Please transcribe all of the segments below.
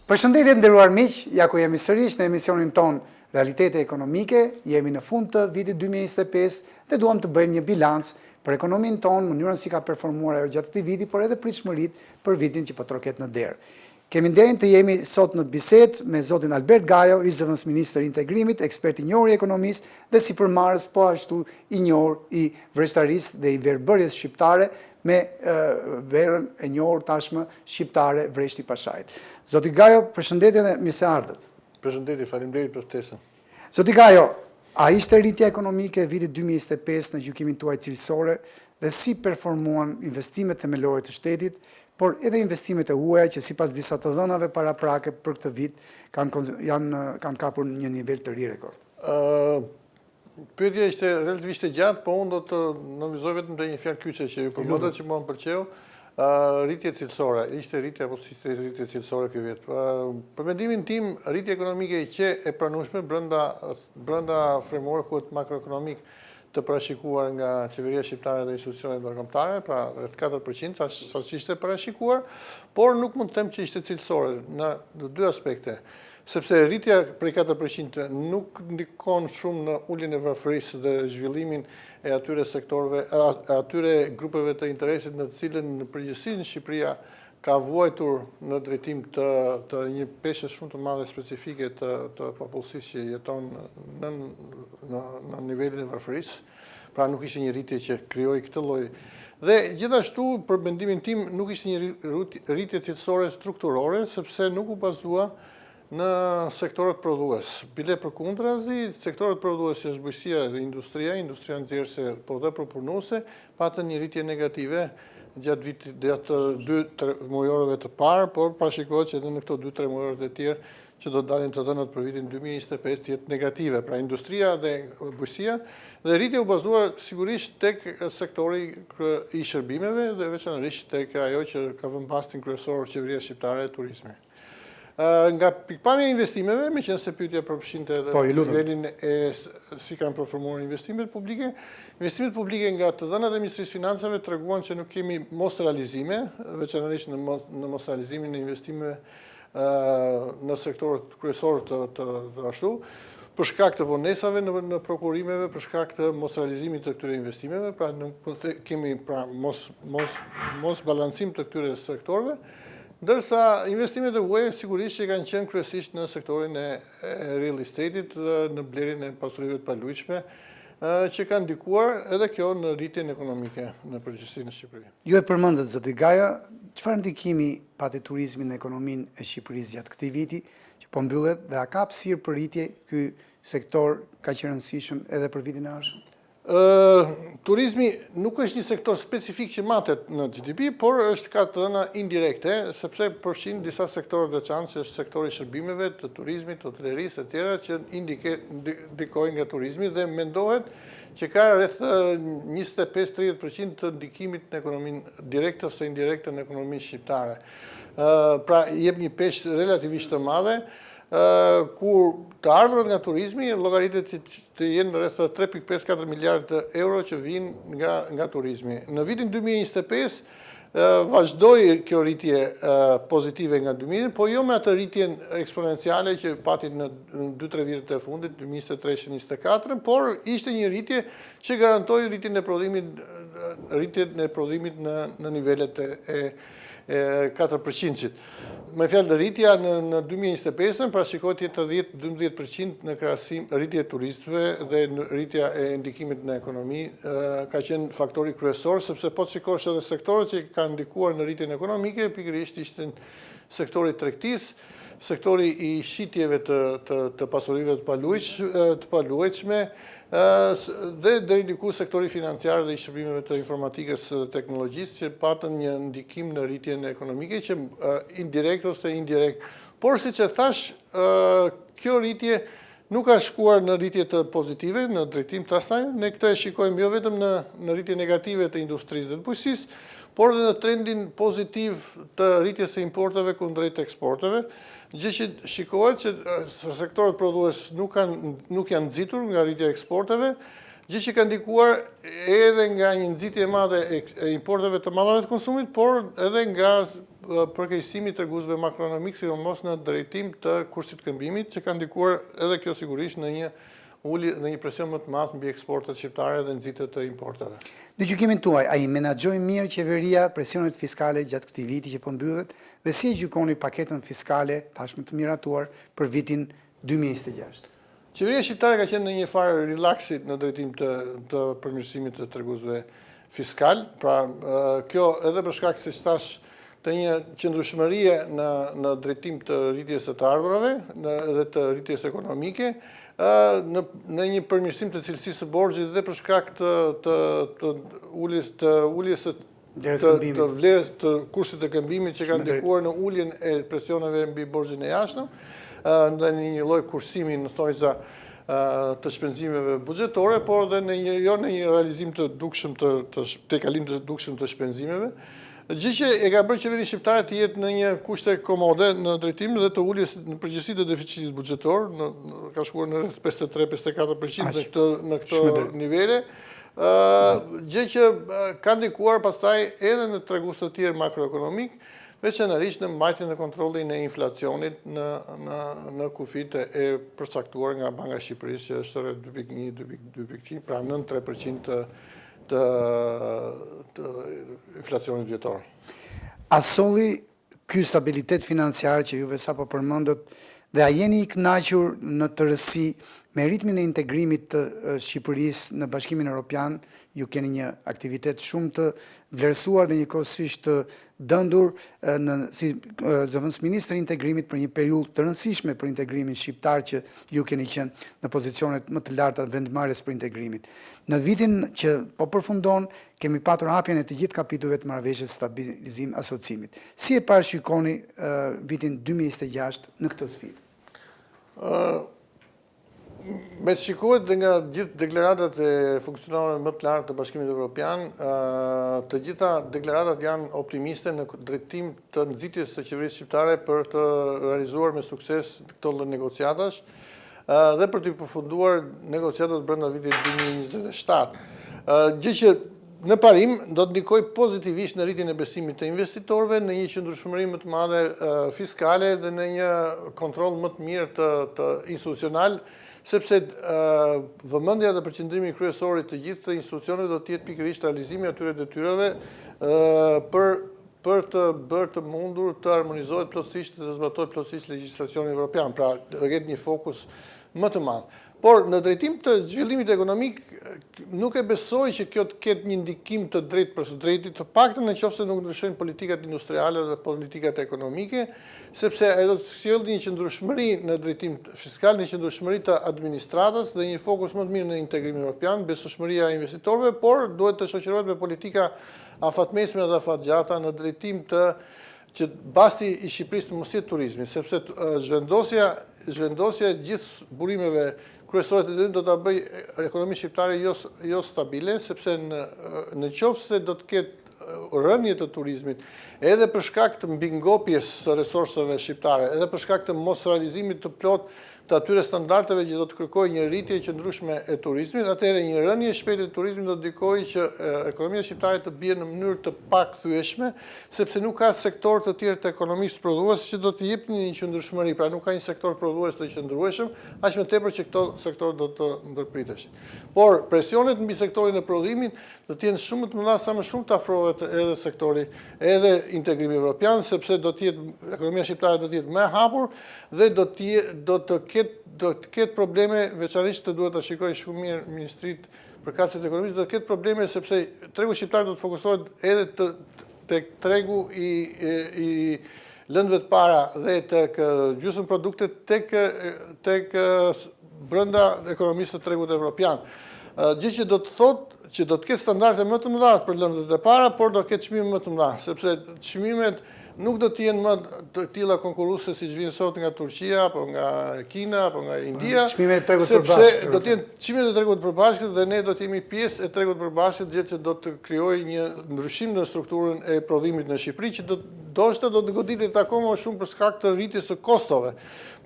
Përshëndetje nderuar miq, ja ku jemi sërish në emisionin ton Realitete Ekonomike, jemi në fund të vitit 2025 dhe duam të bëjmë një bilanc për ekonominë tonë, mënyrën si ka performuar ajo gjatë këtij viti, por edhe pritshmëritë për vitin që po troket në derë. Kemi nderin të jemi sot në bisedë me zotin Albert Gajo, i zëvendës ministër i integrimit, ekspert i njohur i ekonomisë dhe sipërmarrës po ashtu i njohur i vëretarisë dhe i verbërjes shqiptare me verën e njohur tashmë shqiptare Vreshti Pashajt. Zoti Gajo, përshëndetje dhe mirë se ardhët. Përshëndetje, faleminderit për ftesën. Zoti Gajo, a ishte rritja ekonomike e vitit 2025 në gjykimin tuaj cilësore dhe si performuan investimet themelore të shtetit, por edhe investimet e huaja që sipas disa të dhënave paraprake për këtë vit kanë kapur një nivel të ri rekord? Pyetja ishte relativisht e gjatë, po unë do të nënvizoj vetëm në një fjalë kyçe që ju përmendat që mua më pëlqeu. Rritje cilësore, ishte rritje apo si ishte rritje cilësore ky vit? Për mendimin tim, rritje ekonomike që e pranueshme brenda frameworkut makroekonomik të parashikuar nga qeveria shqiptare dhe institucionet ndërkombëtare, pra rreth 4%, sa ishte parashikuar, por nuk mund të them që ishte cilësore në dy aspekte. Sepse rritja prej 4% nuk ndikon shumë në uljen e varfërisë dhe zhvillimin e atyre sektorëve, atyre grupeve të interesit në të cilën në përgjithësi në Shqipëria ka vuajtur në drejtim të një peshë shumë të madhe specifike të popullsisë që jeton në nivelin e varfërisë, pra nuk ishte një rritje që krijoi këtë lloj. Dhe gjithashtu, për mendimin tim, nuk ishte një rritje cilësore strukturore, sepse nuk u bazua në sektorët prodhues. Bile përkundrazi, sektorët prodhues që është bujqësia dhe industria nxjerrëse, po dhe përpunuese, patën një rritje negative gjatë 2-3 mujorëve të parë, por parashikohet që edhe në këto 2-3 mujorët e tjerë që do dalin të dhënat për vitin 2025 të jetë negative, pra industria dhe bujqësia, dhe rritja u bazuar sigurisht tek sektori i shërbimeve dhe veçanërisht tek ajo që ka vënë bastin kryesor qeveria shqiptare e turizmit. Nga pikpamja e investimeve, meqense pyetja përfshinte nivelin e si kanë performuar investimet publike nga të dhënat e Ministrisë Financave treguan që nuk kemi mos realizime, veçanërisht në mos realizimin e investimeve në sektorët kryesor të ashtu, për shkak të vonesave në prokurimeve, për shkak të mos realizimit të këtyre investimeve, pra kemi mos balancim të këtyre sektorëve. Ndërsa investimet e huaja sigurisht që kanë qenë kryesisht në sektorin e real estate-it dhe në blerjen e pasurive të palujshme, që kanë ndikuar edhe kjo në rritjen ekonomike në përgjithësi në Shqipëri. Ju e përmendët, zoti Gaja, çfarë ndikimi pati turizmi në ekonominë e Shqipërisë gjatë këtij viti që po mbyllet dhe a ka hapësirë për rritje ky sektor kaq i rëndësishëm edhe për vitin e ardhshëm? Turizmi nuk është një sektor specifik që matet në GDP, por është ka të dhëna indirekte, sepse përfshin disa sektorë veçantë, që është sektori i shërbimeve, të turizmit, të hotelerisë, e tjera që ndikojnë nga turizmi dhe mendohet që ka rreth 25-30% të ndikimit në ekonominë direkte ose indirekte në ekonominë shqiptare. Pra jep një peshë relativisht të madhe, kur të ardhurët nga turizmi llogaritet të jenë rreth 3.54 miliardë euro që vinë nga turizmi. Në vitin 2025 vazhdoi kjo rritje pozitive nga 2000, po jo me atë rritjen eksponenciale që pati në 2-3 vjetet e fundit, 2023-2024, por ishte një rritje që garantoi rritjen e prodhimit në nivelet e 4%. Me fjalë rritja në 2025 parashikohet jetë 10-12% në krahasim rritje e turistëve dhe rritja e ndikimit në ekonomi ka qenë faktori kryesor, sepse po të shikosh edhe sektorët që kanë ndikuar në rritjen ekonomike, pikërisht ishte sektori i tregtisë, sektori i shitjeve të pasurive të paluajtshme, dhe deri diku sektori financiar dhe i shërbimeve të informatikës dhe teknologjisë që patën një ndikim në rritjen ekonomike që indirekt ose indirekt. Por siç e thash, kjo rritje nuk ka shkuar në rritje të pozitive, në drejtim të asaj. Ne këtë e shikojmë jo vetëm në rritje negative të industrisë dhe të bujqësisë, por edhe në trendin pozitiv të rritjes së importeve kundrejt eksporteve, gjë që shikohet që sektorët prodhues nuk janë nxitur nga rritja e eksporteve, gjë që ka ndikuar edhe nga një nxitje e madhe e importeve të mëdha të konsumit, por edhe nga përkeqësimi i treguesve makroekonomik, sidomos në drejtim të kursit këmbimit, që ka ndikuar edhe kjo sigurisht në një ulje në një presion më të madh mbi eksportet shqiptare dhe nxitje të importeve. Në gjykimin tuaj, a i menaxhoi mirë qeveria presionet fiskale gjatë këtij viti që po mbyllet dhe si e gjykoni paketën fiskale tashmë të miratuar për vitin 2026? Qeveria shqiptare ka qenë në një farë relaxit në drejtim të përmirësimit të treguesve fiskal, pra kjo edhe për shkak se thash të një qëndrueshmërie në drejtim të rritjes së të ardhurave dhe të rritjes ekonomike, në një përmirësim të cilësisë së borxhit dhe për shkak të uljes të vlerës të kursit të këmbimit që ka ndikuar në uljen e presioneve mbi borxhin e jashtëm, në një lloj kursimi në thonjza të shpenzimeve buxhetore, por edhe në një realizim të dukshëm të kalim të dukshëm të shpenzimeve. Gjë që e ka bërë qeveria shqiptare të jetë në një kushte komode në drejtim dhe të uljes në përgjithësi të deficitit buxhetor, ka shkuar në rreth 53-54% në këto nivele. Gjë që ka ndikuar pastaj edhe në tregues të tjerë makroekonomik, veçanërisht në mbajtjen e kontrollit në inflacionit në kufit e përcaktuar nga Banka e Shqipërisë, që është rreth 2.1-2.2%, pra nën 3% të inflacionit vjetor. A solli ky stabilitet financiar që juve sapo përmendët dhe a jeni i kënaqur në tërësi me ritmin e integrimit të Shqipërisë në Bashkimin Evropian? Ju keni një aktivitet shumë të vlerësuar dhe njëkohësisht të dëndur si zëvendës ministër i integrimit për një periudhë të rëndësishme për integrimin shqiptar që ju keni qenë në pozicionet më të larta vendmarrjes për integrimit. Në vitin që po përfundon, kemi patur hapjen e të gjithë kapitujve të marrëveshjes stabilizim asociimit. Si e parashikoni vitin 2026 në këtë sfidë? Me të shikohet dhe nga gjithë deklaratat e funksionarëve më të lartë të Bashkimit Evropian, të gjitha deklaratat janë optimiste në drejtim të nxitjes së qeverisë shqiptare për të realizuar me sukses këto lloj negociatash dhe për të përfunduar negociatat brenda vitit 2027. Gjë që në parim do të ndikojë pozitivisht në rritjen e besimit të investitorëve, në një qëndrueshmëri më të madhe fiskale dhe në një kontroll më të mirë të institucional, sepse vëmendja dhe përqendrimi kryesor i të gjithë të institucioneve do të jetë pikërisht realizimi i atyre detyrave për të bërë të mundur të harmonizohet plotësisht dhe të zbatohet plotësisht legjislacioni evropian, pra të ketë një fokus më të madh. Por në drejtim të zhvillimit ekonomik nuk e besoj që kjo të ketë një ndikim të drejtë për së drejti, të paktën nëse nuk ndryshojnë politikat industriale dhe politikat ekonomike, sepse ajo do të sjellë një qëndrueshmëri në drejtim fiskal, një qëndrueshmëri të administratës dhe një fokus më të mirë në integrimin evropian, besueshmëria e investitorëve, por duhet të shoqërohet me politika afatmesme dhe afatgjata në drejtim të që basti i Shqipërisë të mos jetë turizmi, sepse zhvendosja gjithë burimeve kryesore të do ta bëjë ekonominë shqiptare jo stabile, sepse në qoftë se do të ketë rënje të turizmit, edhe për shkak të mbingopjes së resurseve shqiptare, edhe për shkak të mos realizimit të plot të atyre standardeve që do të kërkojë një rritje qëndrueshme e turizmit, atëherë një rënje e shpejtë e turizmit do të ndikojë që ekonomia shqiptare të bie në mënyrë të pakthyeeshme, sepse nuk ka sektor të tjerë të ekonomisë prodhuese që do të jepnin një qëndrueshmëri, pra nuk ka një sektor prodhues të qëndrueshëm, aq më tepër që këto sektor do të ndërpriteshin. Por presionet mbi sektorin e prodhimit do të jenë shumë të mëdha sa më shumë të afrohet edhe sektori edhe integrimi evropian, sepse do të jetë ekonomia shqiptare do të jetë më e hapur dhe do të ketë probleme, veçanërisht të duhet ta shikoj shumë mirë ministrit për kaset ekonomisë, do të ketë probleme sepse tregu shqiptar do të fokusohet edhe tek tregu i lëndëve të para dhe tek gjysmë produktet tek brenda ekonomisë të tregut evropian. Gjë që do të thotë që do të ketë standarde më të mëdha për lëndët e para, por do të ketë çmime më të mëdha, sepse çmimet nuk do të jenë më të tilla konkurruese siç vijnë sot nga Turqia, apo nga Kina, apo nga India. Çmimet e tregut përbashkët. Sepse do të jenë çmimet e tregut përbashkët dhe ne do të jemi pjesë e tregut përbashkët, gjë që do të krijojë një ndryshim në strukturën e prodhimit në Shqipëri, që do të goditet akoma më shumë për shkak të rritjes së kostove.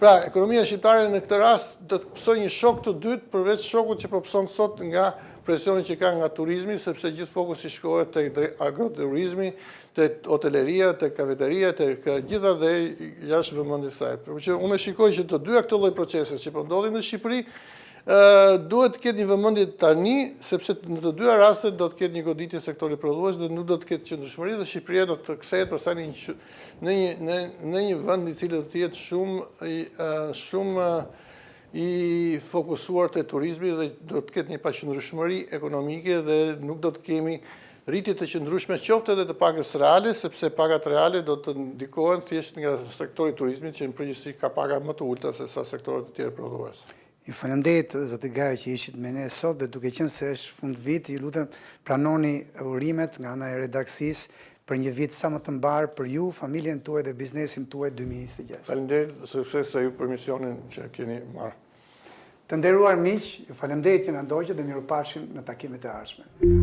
Pra, ekonomia shqiptare në këtë rast do të pësoj një shok të dytë përveç shokut që po pëson sot nga presionin që ka nga turizmi, sepse gjithë fokusi shkohet te agroturizmi, te hoteleria, te kafeteria, te gjitha dhe jashtë vëmendjes saj. Por që unë shikoj që të dyja këto lloj procese që po ndodhin në Shqipëri, duhet të ketë një vëmendje tani, sepse në të dyja rastet do të ketë një goditje sektori prodhues dhe nuk do të ketë qëndrueshmëri dhe Shqipëria do të kthehet pastaj në një vend i cili do të jetë shumë i fokusuar te turizmi dhe do të ketë një paqëndrueshmëri ekonomike dhe nuk do të kemi rritje të qëndrueshme qoftë edhe të pagës reale, sepse pagat reale do të ndikohen thjesht nga sektori i turizmit që në përgjithësi ka paga më të ulta se sa sektorët e tjerë prodhues. Ju falenderoj zoti Gajo që ishit me ne sot dhe duke qenë se është fund vit, ju lutem pranoni urimet nga ana e redaksisë për një vit sa më të mbar për ju, familjen tuaj dhe biznesin tuaj 2026. Faleminderit sukses ju për misionin që keni marrë. Të nderuar miq, ju falenderoj që na ndoqët dhe mirupafshim në takimet e ardhshme.